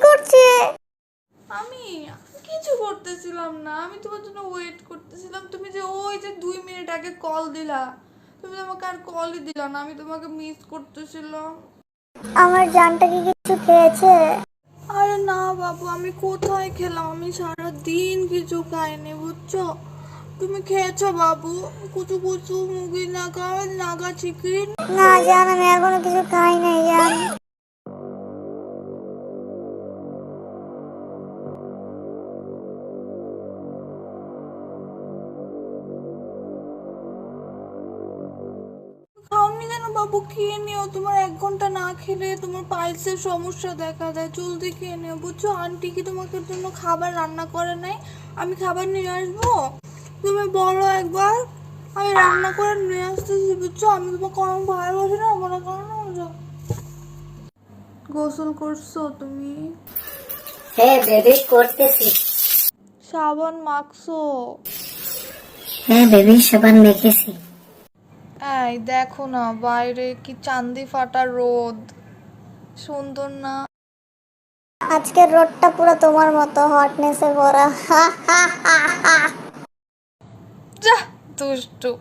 করছে? আমি কিছু করতেছিলাম না, আমি তোমার জন্য ওয়েট করতেছিলাম। তুমি যে ওই যে 2 মিনিট আগে কল দিলা, তুমি আমাকে আর কলই দিলা না, আমি তোমাকে মিস করতেছিলাম। আমার জানটা কি কিছু খেয়েছে? আরে না বাবু, আমি কোথায় খেলাম, আমি সারাদিন কিছু খাইনি বুঝছো। তুমি খেয়েছো বাবু? কুচু কুচু মুগি নাগা নাগা চিকেন। না জান, আমি এখনো কিছু খাই নাই জান। খাওনি কেন বাবু? খেয়ে নিও, তোমার 1 ঘন্টা না খেলে তোমার পাইলসের সমস্যা দেখা দেয়। জলদি খেয়ে নিও বুঝছো। আন্টি কি তোমাকে জন্য খাবার রান্না করে নাই? আমি খাবার নিয়ে আসবো, তুমি বলো একবার, আমি রান্না করে নিয়ে আসতেছি বুঝছো। আমি তোমাকে অনেক ভালোবাসি না, মনে করো না। গোসল করছো তুমি? হ্যাঁ বেবি, করতেছি। সাবান মাখছো? হ্যাঁ বেবি, সাবান মেখেছি। এই দেখো না, বাইরে কি চাঁদি ফাটা রোদ, সুন্দর না? আজকের রোদটা পুরো তোমার মতো হটনেসে ভরা। যা দুষ্টু।